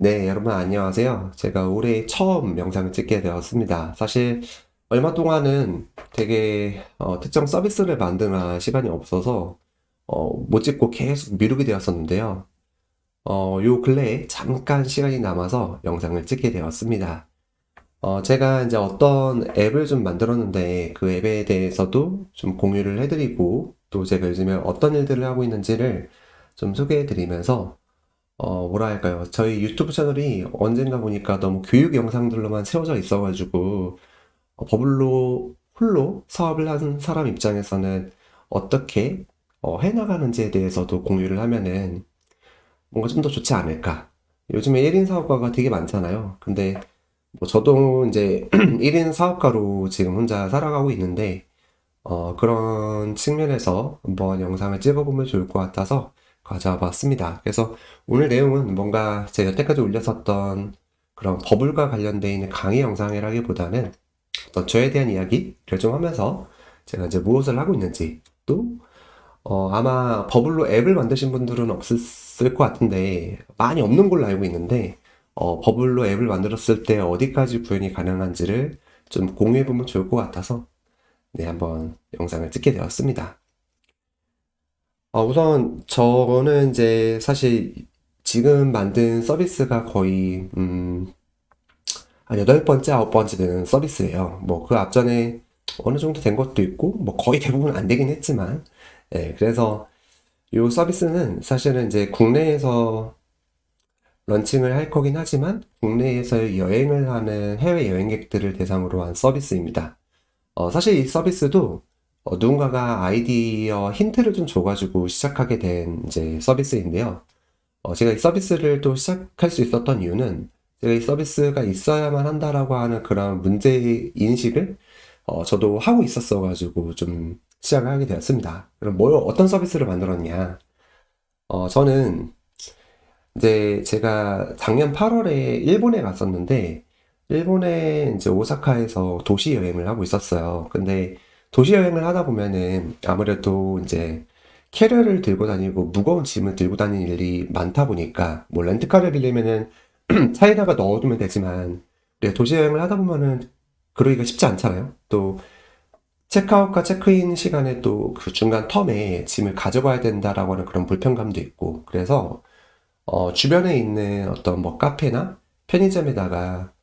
네, 여러분 안녕하세요. 제가 올해 처음 영상을 찍게 되었습니다. 사실 얼마 동안은 되게 특정 서비스를 만드느라 시간이 없어서 못 찍고 계속 미루게 되었었는데요. 요 근래에 잠깐 시간이 남아서 영상을 찍게 되었습니다. 제가 이제 어떤 앱을 좀 만들었는데 그 앱에 대해서도 좀 공유를 해드리고 또 제가 요즘에 어떤 일들을 하고 있는지를 좀 소개해드리면서 뭐라 할까요? 저희 유튜브 채널이 언젠가 보니까 너무 교육 영상들로만 세워져 있어가지고, 버블로 홀로 사업을 하는 사람 입장에서는 어떻게 해나가는지에 대해서도 공유를 하면은 뭔가 좀 더 좋지 않을까. 요즘에 1인 사업가가 되게 많잖아요. 근데 뭐 저도 이제 1인 사업가로 지금 혼자 살아가고 있는데, 그런 측면에서 한번 영상을 찍어보면 좋을 것 같아서 가져와 봤습니다. 그래서 오늘 내용은 뭔가 제가 여태까지 올렸었던 그런 버블과 관련되어 있는 강의 영상이라기보다는 어떤 저에 대한 이야기를 좀 하면서 제가 이제 무엇을 하고 있는지 또 아마 버블로 앱을 만드신 분들은 없을 것 같은데 많이 없는 걸로 알고 있는데 버블로 앱을 만들었을 때 어디까지 구현이 가능한지를 좀 공유해보면 좋을 것 같아서 네, 한번 영상을 찍게 되었습니다. 우선 저는 이제 사실 지금 만든 서비스가 거의 한 8번째, 9번째 되는 서비스예요. 뭐 그 앞전에 어느 정도 된 것도 있고 뭐 거의 대부분 안 되긴 했지만 그래서 이 서비스는 사실은 이제 국내에서 런칭을 할 거긴 하지만 국내에서 여행을 하는 해외 여행객들을 대상으로 한 서비스입니다. 사실 이 서비스도 누군가가 아이디어 힌트를 좀 줘가지고 시작하게 된 이제 서비스인데요. 제가 이 서비스를 또 시작할 수 있었던 이유는 제가 이 서비스가 있어야만 한다라고 하는 그런 문제 인식을 저도 하고 있었어가지고 좀 시작을 하게 되었습니다. 그럼 어떤 서비스를 만들었냐? 저는 이제 제가 작년 8월에 일본에 갔었는데, 일본에 이제 오사카에서 도시 여행을 하고 있었어요. 근데 도시 여행을 하다 보면은 아무래도 이제 캐리어를 들고 다니고 무거운 짐을 들고 다니는 일이 많다 보니까, 뭐 렌트카를 빌리면은 차에다가 넣어두면 되지만, 네, 도시 여행을 하다 보면은 그러기가 쉽지 않잖아요. 또 체크아웃과 체크인 시간에 또 그 중간 텀에 짐을 가져가야 된다라고 하는 그런 불편감도 있고, 그래서 주변에 있는 어떤 뭐 카페나 편의점에다가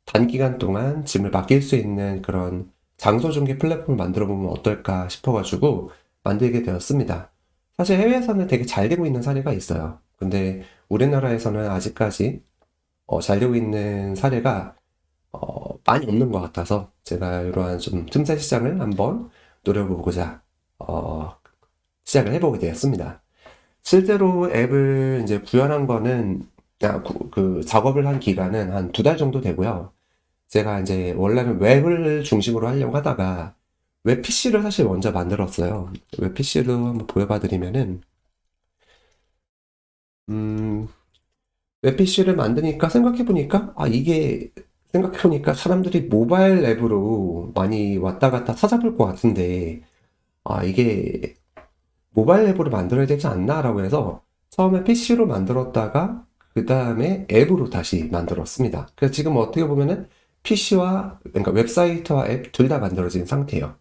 단기간 동안 짐을 맡길 수 있는 그런 장소 중개 플랫폼을 만들어 보면 어떨까 싶어가지고 만들게 되었습니다. 사실 해외에서는 되게 잘 되고 있는 사례가 있어요. 근데 우리나라에서는 아직까지 잘 되고 있는 사례가 많이 없는 것 같아서 제가 이러한 좀 틈새 시장을 한번 노려보고자 어, 시작을 해보게 되었습니다. 실제로 앱을 이제 구현한 거는 그 작업을 한 기간은 한 2달 정도 되고요. 제가 이제 원래는 웹을 중심으로 하려고 하다가 웹 PC를 사실 먼저 만들었어요. 웹 PC로 한번 보여봐 드리면은 음, 웹 PC를 만드니까 생각해 보니까 이게 생각해 보니까 사람들이 모바일 앱으로 많이 왔다 갔다 찾아볼 것 같은데 이게 모바일 앱으로 만들어야 되지 않나라고 해서 처음에 PC로 만들었다가 그 다음에 앱으로 다시 만들었습니다. 그래서 지금 어떻게 보면은 PC와 그러니까 웹사이트와 앱 둘 다 만들어진 상태예요.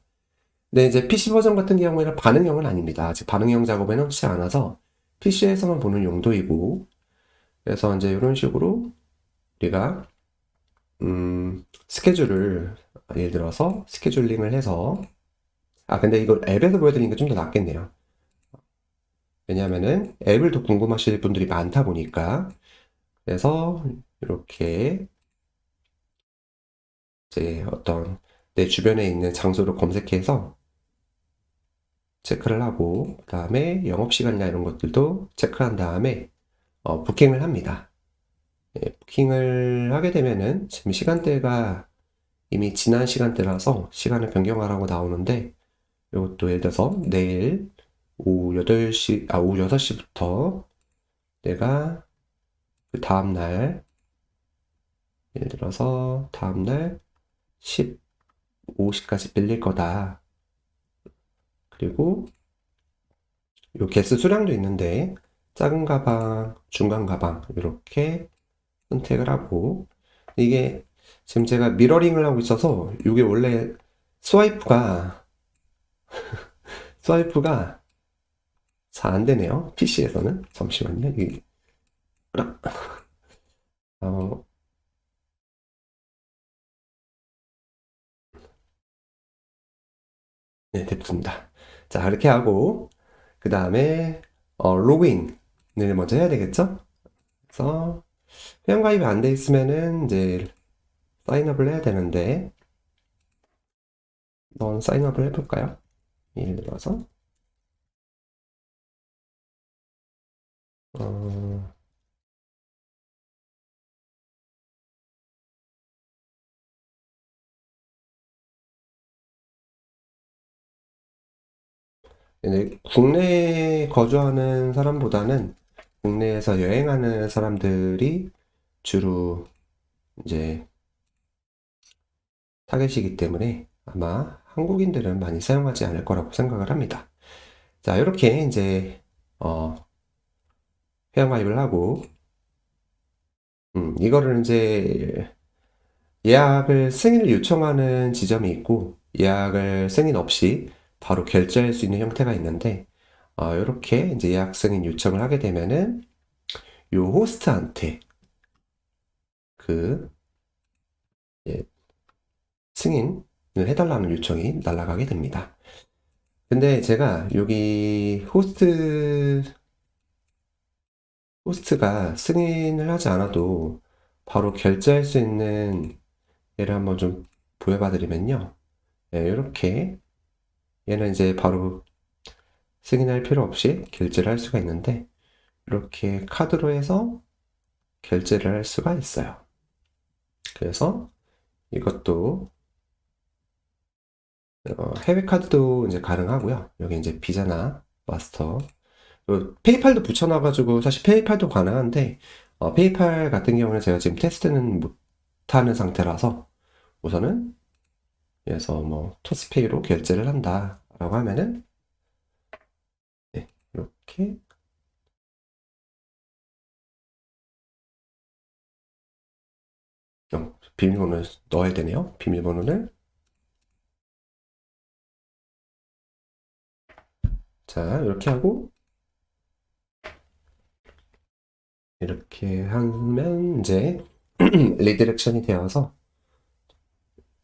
근데 이제 PC 버전 같은 경우에는 반응형은 아닙니다. 아직 반응형 작업에 넣지 않아서 PC에서만 보는 용도이고 그래서 이제 이런 식으로 우리가 스케줄을 예를 들어서 스케줄링을 해서 근데 이걸 앱에서 보여드리는 게 좀 더 낫겠네요. 왜냐하면은 앱을 더 궁금하실 분들이 많다 보니까 그래서 이렇게 이제 어떤 내 주변에 있는 장소를 검색해서 체크를 하고 그 다음에 영업시간이나 이런 것들도 체크한 다음에 부킹을 합니다. 부킹을 하게 되면은 지금 시간대가 이미 지난 시간대라서 시간을 변경하라고 나오는데 이것도 예를 들어서 내일 오후 8시, 오후 6시부터 내가 그 다음날 예를 들어서 다음날 15시까지 빌릴 거다. 그리고 요 개수 수량도 있는데 작은 가방, 중간 가방 이렇게 선택을 하고, 이게 지금 제가 미러링을 하고 있어서 이게 원래 스와이프가 스와이프가 잘 안 되네요. PC에서는. 잠시만요. 이 어, 네, 됐습니다. 자, 그렇게 하고 그 다음에 로그인을 먼저 해야 되겠죠? 그래서 회원가입이 안 돼 있으면은 이제 사인업을 해야 되는데 한번 사인업을 해볼까요? 예를 들어서 어, 근데 국내에 거주하는 사람보다는 국내에서 여행하는 사람들이 주로 이제 타겟이기 때문에 아마 한국인들은 많이 사용하지 않을 거라고 생각을 합니다. 자, 이렇게 이제 어, 회원가입을 하고 이거를 이제 예약을 승인을 요청하는 지점이 있고 예약을 승인 없이 바로 결제할 수 있는 형태가 있는데 이렇게 이제 예약 승인 요청을 하게 되면은 요 호스트한테 그 예, 승인을 해달라는 요청이 날아가게 됩니다. 근데 제가 여기 호스트가 승인을 하지 않아도 바로 결제할 수 있는 예를 한번 좀 보여봐 드리면요. 이렇게 얘는 이제 바로 승인할 필요 없이 결제를 할 수가 있는데 이렇게 카드로 해서 결제를 할 수가 있어요. 그래서 이것도 해외 카드도 이제 가능하고요. 여기 이제 비자나 마스터, 페이팔도 붙여놔가지고 사실 페이팔도 가능한데 페이팔 같은 경우는 제가 지금 테스트는 못하는 상태라서 우선은 그래서 뭐 토스페이로 결제를 한다라고 하면은 네, 이렇게 비밀번호를 넣어야 되네요. 비밀번호를 자 이렇게 하고 이렇게 하면 이제 리디렉션이 되어서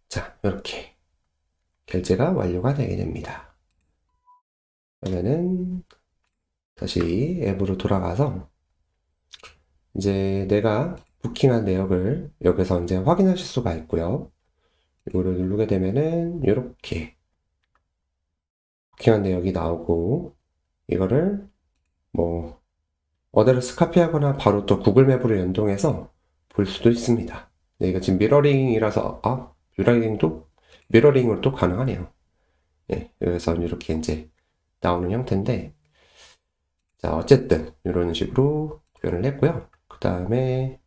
자 이렇게 결제가 완료가 되게 됩니다. 그러면은 다시 앱으로 돌아가서 이제 내가 부킹한 내역을 여기서 이제 확인하실 수가 있고요. 이거를 누르게 되면은 이렇게 부킹한 내역이 나오고 이거를 뭐 어드레스 카피하거나 바로 또 구글 맵으로 연동해서 볼 수도 있습니다. 네, 이거 지금 미러링이라서 미러링으로 또 가능하네요. 네, 그래서 이렇게 이제 나오는 형태인데 자 어쨌든 이런 식으로 구현을 했고요. 그 다음에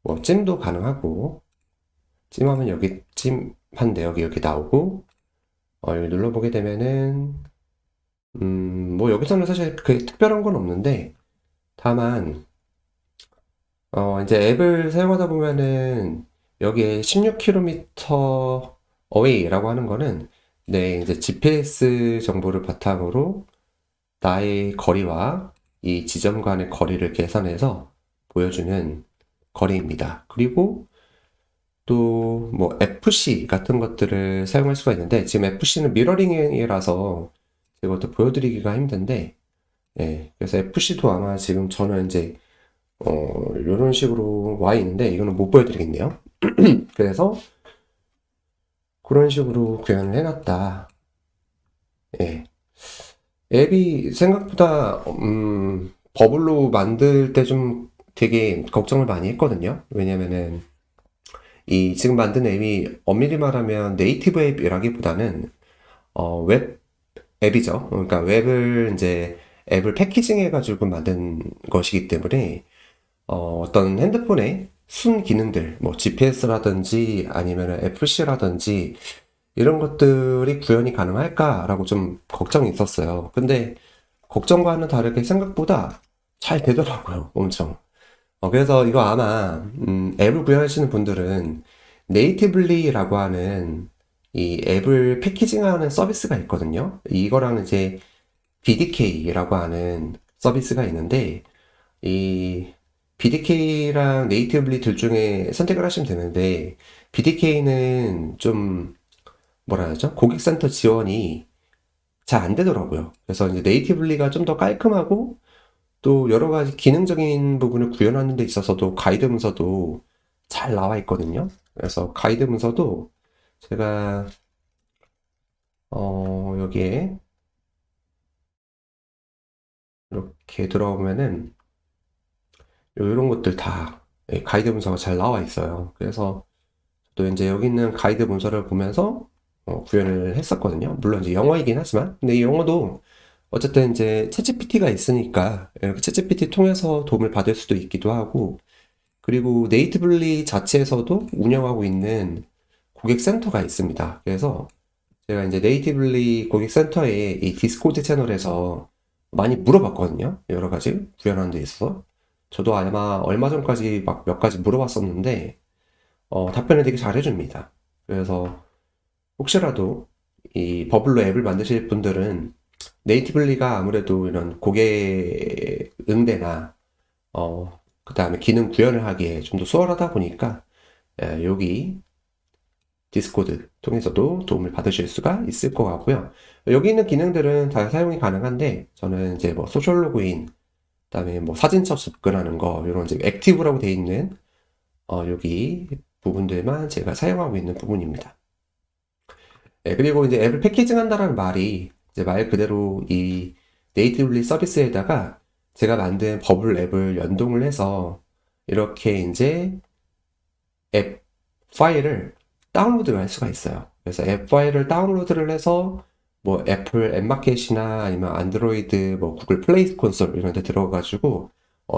뭐 찜도 가능하고 찜하면 여기 찜한 내역이 여기 나오고 여기 눌러보게 되면은 뭐 여기서는 사실 그 특별한 건 없는데 다만 이제 앱을 사용하다 보면은 여기에 16km away라고 하는 거는 내 이제 GPS 정보를 바탕으로 나의 거리와 이 지점 간의 거리를 계산해서 보여주는 거리입니다. 그리고 또 뭐 FC 같은 것들을 사용할 수가 있는데 지금 FC는 미러링이라서 이것도 보여드리기가 힘든데 그래서 FC도 아마 지금 저는 이제 이런 식으로 와 있는데 이거는 못 보여드리겠네요. 그래서 그런 식으로 구현을 해놨다. 예. 앱이 생각보다 버블로 만들 때 좀 되게 걱정을 많이 했거든요. 왜냐면은 이 지금 만든 앱이 엄밀히 말하면 네이티브 앱이라기보다는 웹 앱이죠. 그러니까 앱을 패키징 해가지고 만든 것이기 때문에 어떤 핸드폰의 순 기능들, 뭐 GPS라든지 아니면 FC라든지 이런 것들이 구현이 가능할까라고 좀 걱정이 있었어요. 근데 걱정과는 다르게 생각보다 잘 되더라고요. 엄청. 그래서 이거 아마 앱을 구현하시는 분들은 네이티블리라고 하는 이 앱을 패키징하는 서비스가 있거든요. 이거랑 이제 BDK라고 하는 서비스가 있는데 이 BDK랑 네이티블리 둘 중에 선택을 하시면 되는데 BDK는 좀 뭐라 하죠? 고객센터 지원이 잘 안 되더라고요. 그래서 이제 네이티블리가 좀 더 깔끔하고 또 여러 가지 기능적인 부분을 구현하는 데 있어서도 가이드 문서도 잘 나와 있거든요. 그래서 가이드 문서도 제가 여기에 이렇게 들어오면은 이런 것들 다 가이드 문서가 잘 나와 있어요. 그래서 또 이제 여기 있는 가이드 문서를 보면서 구현을 했었거든요. 물론 이제 영어이긴 하지만, 근데 이 영어도 어쨌든 이제 챗GPT가 있으니까 이렇게 챗GPT 통해서 도움을 받을 수도 있기도 하고, 그리고 네이티블리 자체에서도 운영하고 있는 고객센터가 있습니다. 그래서 제가 이제 네이티블리 고객센터에 이 디스코드 채널에서 많이 물어봤거든요. 여러 가지 구현하는 데 있어서. 저도 아마 얼마 전까지 막 몇 가지 물어봤었는데, 답변을 되게 잘 해줍니다. 그래서 혹시라도 이 버블로 앱을 만드실 분들은 네이티블리가 아무래도 이런 고객 응대나 그 다음에 기능 구현을 하기에 좀 더 수월하다 보니까 여기 디스코드 통해서도 도움을 받으실 수가 있을 것 같고요. 여기 있는 기능들은 다 사용이 가능한데 저는 이제 뭐 소셜 로그인, 그다음에 뭐 사진첩 접근하는 거 이런 이제 액티브라고 되어 있는 여기 부분들만 제가 사용하고 있는 부분입니다. 그리고 이제 앱을 패키징 한다라는 말이 이제 말 그대로 이 네이티블리 서비스에다가 제가 만든 버블 앱을 연동을 해서 이렇게 이제 앱 파일을 다운로드를 할 수가 있어요. 그래서 앱 파일을 다운로드를 해서 뭐 애플 앱마켓이나 아니면 안드로이드 뭐 구글 플레이 콘솔 이런 데 들어가가지고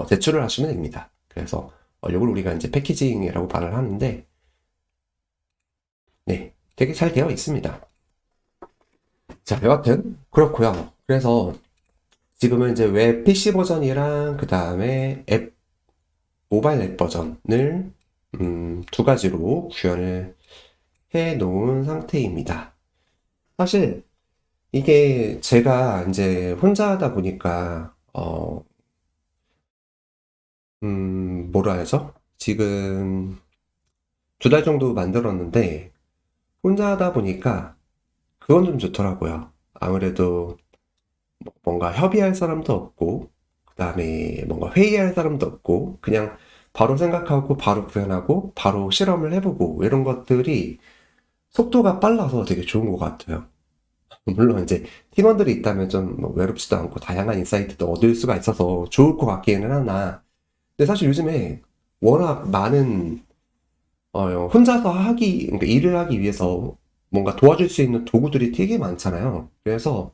제출을 하시면 됩니다. 그래서 이걸 우리가 이제 패키징이라고 말을 하는데 네, 되게 잘 되어 있습니다. 자, 여하튼 그렇고요. 그래서 지금은 이제 웹 PC 버전이랑 그 다음에 앱 모바일 앱 버전을 두 가지로 구현을 해 놓은 상태입니다. 사실 이게 제가 이제 혼자 하다 보니까 뭐라 하죠? 지금 두 달 정도 만들었는데 혼자 하다 보니까 그건 좀 좋더라고요. 아무래도 뭔가 협의할 사람도 없고, 그 다음에 뭔가 회의할 사람도 없고, 그냥 바로 생각하고, 바로 구현하고, 바로 실험을 해보고, 이런 것들이 속도가 빨라서 되게 좋은 것 같아요. 물론 이제 팀원들이 있다면 좀뭐 외롭지도 않고 다양한 인사이트도 얻을 수가 있어서 좋을 것 같기는 하나, 근데 사실 요즘에 워낙 많은, 혼자서 그러니까 일을 하기 위해서 뭔가 도와줄 수 있는 도구들이 되게 많잖아요. 그래서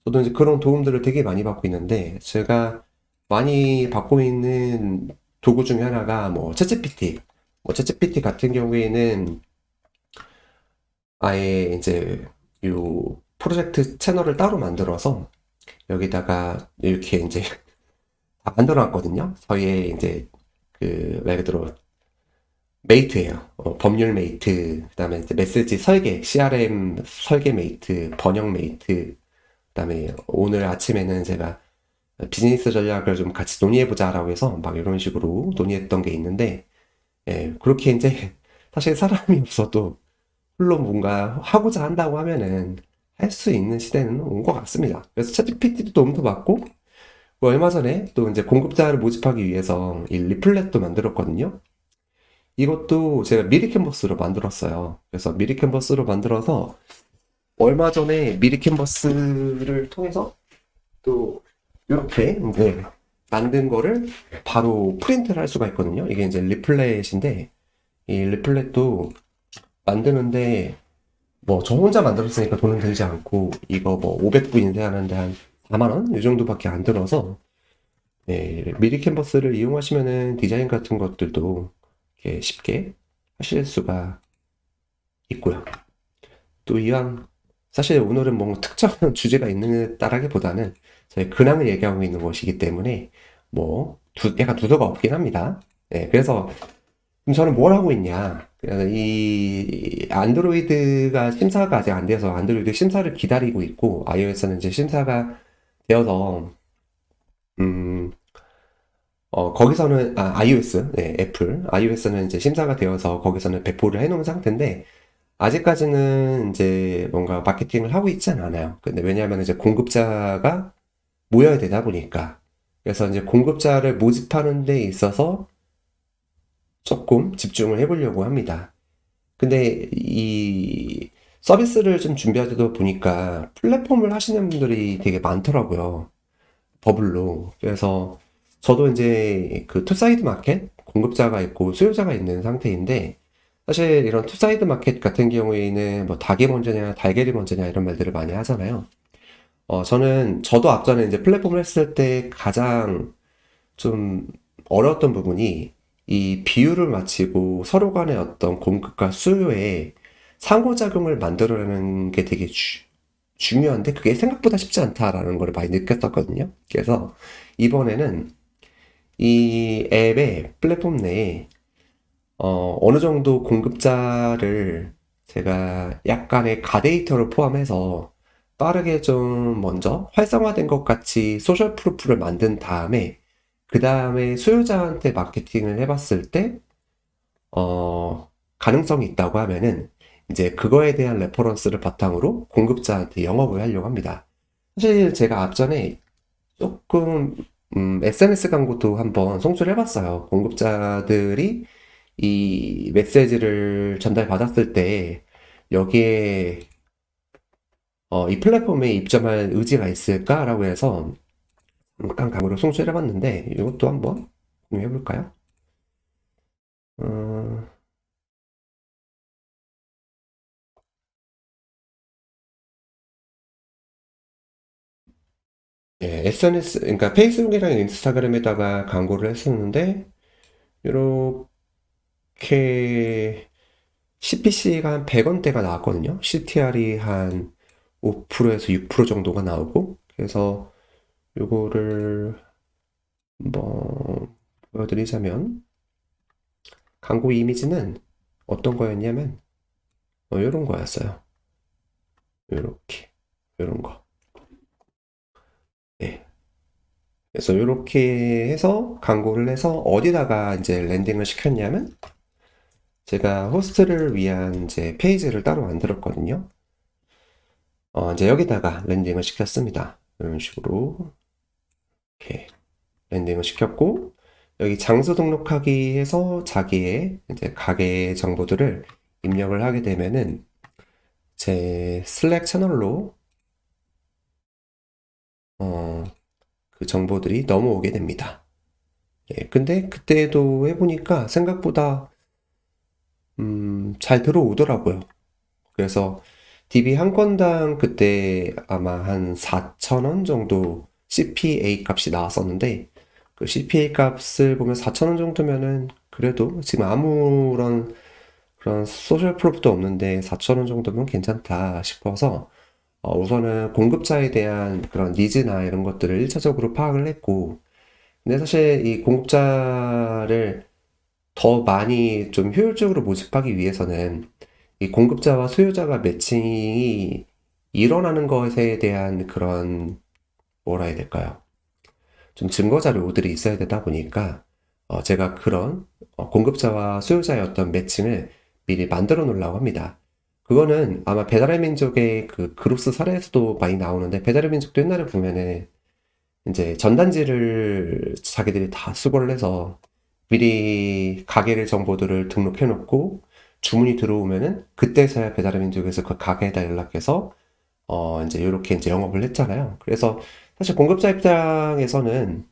저도 이제 그런 도움들을 되게 많이 받고 있는데, 제가 많이 받고 있는 도구 중에 하나가 뭐, 챗GPT. 뭐, 챗GPT 같은 경우에는 아예 이제 요 프로젝트 채널을 따로 만들어서 여기다가 이렇게 이제 다 만들어 놨거든요. 저희의 이제 말 그대로 메이트예요. 법률 메이트, 그다음에 이제 메시지 설계, CRM 설계 메이트, 번역 메이트, 그다음에 오늘 아침에는 제가 비즈니스 전략을 좀 같이 논의해보자라고 해서 막 이런 식으로 논의했던 게 있는데, 그렇게 이제 사실 사람이 없어도 홀로 뭔가 하고자 한다고 하면은 할 수 있는 시대는 온 것 같습니다. 그래서 챗GPT도 도움도 받고, 뭐 얼마 전에 또 이제 공급자를 모집하기 위해서 이 리플렛도 만들었거든요. 이것도 제가 미리 캔버스로 만들었어요. 그래서 미리 캔버스로 만들어서 얼마 전에 미리 캔버스를 통해서 또 이렇게 이제 만든 거를 바로 프린트를 할 수가 있거든요. 이게 이제 리플렛인데 이 리플렛도 만드는데 뭐 저 혼자 만들었으니까 돈은 들지 않고 이거 뭐 500부 인쇄하는데 한 4만 원? 이 정도밖에 안 들어서 미리 캔버스를 이용하시면은 디자인 같은 것들도 이렇게 쉽게 하실 수가 있고요. 또 이왕 사실 오늘은 뭔가 특정한 주제가 있는 다라기보다는 저희 근황을 얘기하고 있는 것이기 때문에 뭐 약간 두서가 없긴 합니다. 네, 그래서 그럼 저는 뭘 하고 있냐? 그래서 이 안드로이드가 심사가 아직 안 돼서 안드로이드 심사를 기다리고 있고, iOS는 이제 심사가 되어서, 음, 거기서는, iOS, 네, 애플, iOS는 이제 심사가 되어서 거기서는 배포를 해놓은 상태인데, 아직까지는 이제 뭔가 마케팅을 하고 있지는 않아요. 근데 왜냐하면 이제 공급자가 모여야 되다 보니까. 그래서 이제 공급자를 모집하는 데 있어서 조금 집중을 해보려고 합니다. 근데 이 서비스를 좀 준비하다 보니까 플랫폼을 하시는 분들이 되게 많더라고요. 버블로. 그래서 저도 이제 그 투사이드 마켓, 공급자가 있고 수요자가 있는 상태인데, 사실 이런 투사이드 마켓 같은 경우에는 뭐 닭이 먼저냐, 달걀이 먼저냐 이런 말들을 많이 하잖아요. 저도 앞전에 이제 플랫폼을 했을 때 가장 좀 어려웠던 부분이 이 비율을 맞추고 서로 간의 어떤 공급과 수요의 상호작용을 만들어내는 게 되게 중요한데 그게 생각보다 쉽지 않다라는 걸 많이 느꼈었거든요. 그래서 이번에는 이 앱의 플랫폼 내에 어느 정도 공급자를 제가 약간의 가데이터를 포함해서 빠르게 좀 먼저 활성화된 것 같이 소셜 프루프를 만든 다음에 그 다음에 수요자한테 마케팅을 해봤을 때 가능성이 있다고 하면은 이제 그거에 대한 레퍼런스를 바탕으로 공급자한테 영업을 하려고 합니다. 사실 제가 앞전에 조금 SNS 광고도 한번 송출해 봤어요. 공급자들이 이 메시지를 전달받았을 때 여기에 이 플랫폼에 입점할 의지가 있을까라고 해서 잠깐 광고를 송출해 봤는데 이것도 한번 공유해 볼까요? 어, 예, SNS, 그러니까 페이스북이랑 인스타그램에다가 광고를 했었는데, 이렇게 CPC가 한 100원대가 나왔거든요. CTR이 한 5%에서 6% 정도가 나오고, 그래서 요거를 한번 보여드리자면, 광고 이미지는 어떤 거였냐면, 요런 거였어요. 요렇게, 요런 거. 예. 그래서 요렇게 해서 광고를 해서 어디다가 이제 랜딩을 시켰냐면, 제가 호스트를 위한 이제 페이지를 따로 만들었거든요. 이제 여기다가 랜딩을 시켰습니다. 이런 식으로 이렇게 랜딩을 시켰고 여기 장소 등록하기 해서 자기의 이제 가게 정보들을 입력을 하게 되면은 제 슬랙 채널로 어, 그 정보들이 넘어오게 됩니다. 예, 근데 그때도 해보니까 생각보다 잘 들어오더라고요. 그래서 DB 한 건당 그때 아마 한 4,000원 정도 CPA 값이 나왔었는데 그 CPA 값을 보면 4,000원 정도면은 그래도 지금 아무런 그런 소셜 프로프도 없는데 4,000원 정도면 괜찮다 싶어서 우선은 공급자에 대한 그런 니즈나 이런 것들을 1차적으로 파악을 했고 근데 사실 이 공급자를 더 많이 좀 효율적으로 모집하기 위해서는 이 공급자와 수요자가 매칭이 일어나는 것에 대한 그런 뭐라 해야 될까요? 좀 증거 자료들이 있어야 되다 보니까 제가 그런 공급자와 수요자의 어떤 매칭을 미리 만들어 놓으려고 합니다. 그거는 아마 배달의 민족의 그 그로스 사례에서도 많이 나오는데 배달의 민족도 옛날에 보면은 이제 전단지를 자기들이 다 수거를 해서 미리 가게를 정보들을 등록해 놓고 주문이 들어오면은 그때서야 배달의 민족에서 그 가게에다 연락해서 이제 요렇게 이제 영업을 했잖아요. 그래서 사실 공급자 입장에서는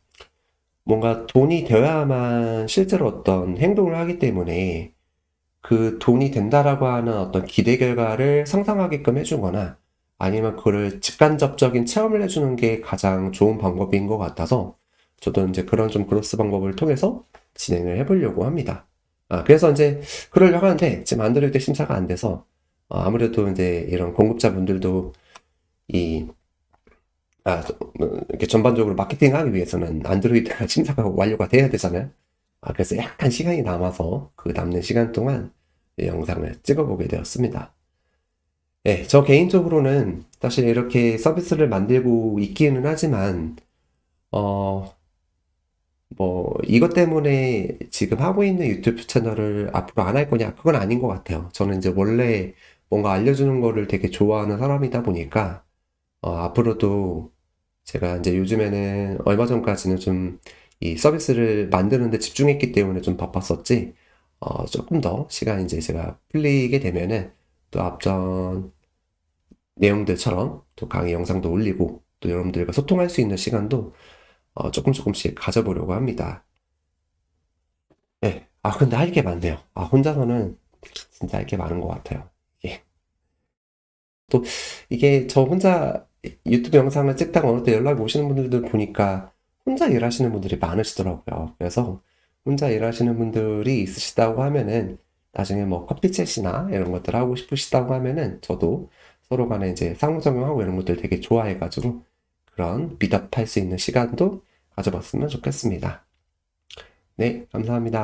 뭔가 돈이 되어야만 실제로 어떤 행동을 하기 때문에 그 돈이 된다라고 하는 어떤 기대 결과를 상상하게끔 해주거나 아니면 그거를 직간접적인 체험을 해주는 게 가장 좋은 방법인 것 같아서 저도 이제 그런 좀 그로스 방법을 통해서 진행을 해보려고 합니다. 그래서 이제 그러려고 하는데 지금 안드로이드 심사가 안 돼서 아무래도 이제 이런 공급자분들도 이 이렇게 전반적으로 마케팅하기 위해서는 안드로이드가 심사가 완료가 돼야 되잖아요. 그래서 약간 시간이 남아서 그 남는 시간 동안 이 영상을 찍어보게 되었습니다. 예, 저 개인적으로는 사실 이렇게 서비스를 만들고 있기는 하지만, 어, 이것 때문에 지금 하고 있는 유튜브 채널을 앞으로 안 할 거냐? 그건 아닌 것 같아요. 저는 이제 원래 뭔가 알려주는 거를 되게 좋아하는 사람이다 보니까, 앞으로도 제가 이제 요즘에는 얼마 전까지는 좀 이 서비스를 만드는데 집중했기 때문에 좀 바빴었지, 조금 더 시간이 이제 제가 풀리게 되면은 또 앞전 내용들처럼 또 강의 영상도 올리고 또 여러분들과 소통할 수 있는 시간도 조금씩 가져보려고 합니다. 네. 근데 할 게 많네요. 혼자서는 진짜 할 게 많은 것 같아요. 예. 또 이게 저 혼자 유튜브 영상을 찍다가 어느 때 연락이 오시는 분들도 보니까 혼자 일하시는 분들이 많으시더라고요. 그래서 혼자 일하시는 분들이 있으시다고 하면은 나중에 뭐 커피챗이나 이런 것들 하고 싶으시다고 하면은 저도 서로 간에 이제 상호작용하고 이런 것들 되게 좋아해가지고 그런 미답할 수 있는 시간도 가져봤으면 좋겠습니다. 네, 감사합니다.